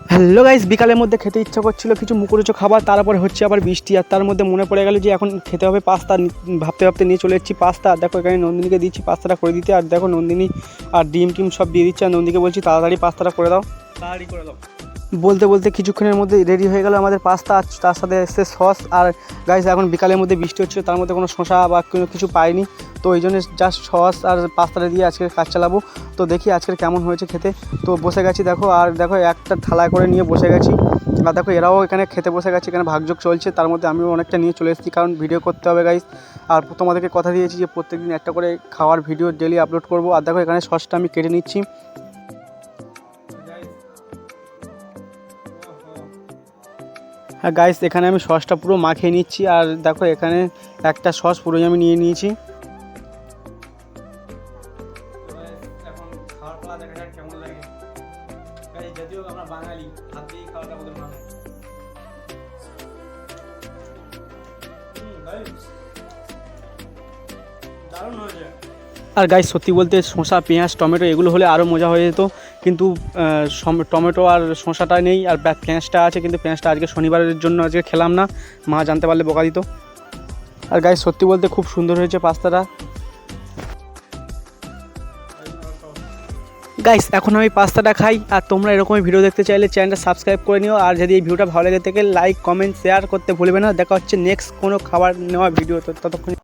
Hello guys, বিকালের মধ্যে খেতে ইচ্ছা করছিল কিছু মুখরোচক খাবার, তারপরে হচ্ছে আবার বৃষ্টি, আর তার মধ্যে মনে পড়ে গেল যে এখন খেতে হবে পাস্তা। ভাবতে ভাবতে নিয়ে চলে এসেছি পাস্তা। আর দেখো এখানে নন্দিনীকে দিচ্ছি পাস্তাটা করে দিতে, আর দেখো নন্দিনী আর ডিম টিম সব দিয়ে দিচ্ছে, আর নন্দিনীকে বলছি তাড়াতাড়ি পাস্তাটা করে দাও, তাড়াতাড়ি করে দাও। বলতে বলতে কিছুক্ষণের মধ্যে রেডি হয়ে গেল আমাদের পাস্তা, আর তার সাথে এসছে সস। আর গাইস এখন বিকালের মধ্যে বৃষ্টি হচ্ছিল, তার মধ্যে কোনো শসা বা কোনো কিছু পাইনি, তো ওই জন্য জাস্ট সস আর পাস্তাটা দিয়ে আজকে কাজ চালাবো। তো দেখি আজকের কেমন হয়েছে খেতে। তো বসে গেছি দেখো, আর দেখো একটা থালায় করে নিয়ে বসে গেছি, আর দেখো এরাও এখানে খেতে বসে গেছে। এখানে ভাগযোগ চলছে, তার মধ্যে আমিও অনেকটা নিয়ে চলে এসেছি, কারণ ভিডিও করতে হবে গাইস। আর তোমাদেরকে কথা দিয়েছি যে প্রত্যেকদিন একটা করে খাওয়ার ভিডিও ডেলি আপলোড করব। আর দেখো এখানে সসটা আমি কেটে নিচ্ছি। হ্যাঁ গাইস, এখানে আমি সসটা পুরো মাখিয়ে নিচ্ছি, আর দেখো এখানে একটা সস পুরোই আমি নিয়ে নিয়েছি। এখন খাওয়ার পালা দেখা যাক কেমন লাগে। গাইস যদিও আমরা বাঙালি, হাত দিয়েই খাওয়াটা আমাদের মানে। দারুণ হয়েছে। আর গাইস সত্যি বলতে শসা পেঁয়াজ টমেটো এগুলো হলে আরও মজা হয়ে যেত, কিন্তু টমেটো আর শসাটা নেই, আর পেঁয়াজটা আছে, কিন্তু পেঁয়াজটা আজকে শনিবারের জন্য আজকে খেলাম না, মা জানতে পারলে বকা দিত। আর গাইস সত্যি বলতে খুব সুন্দর হয়েছে পাস্তাটা। গাইস এখন আমি পাস্তাটা খাই, আর তোমরা এরকমই ভিডিও দেখতে চাইলে চ্যানেলটা সাবস্ক্রাইব করে নিও, আর যদি এই ভিডিওটা ভালো লেগে থাকে লাইক কমেন্ট শেয়ার করতে ভুলবে না। দেখা হচ্ছে নেক্সট কোনো খাবার নেওয়া ভিডিও, তো ততক্ষণ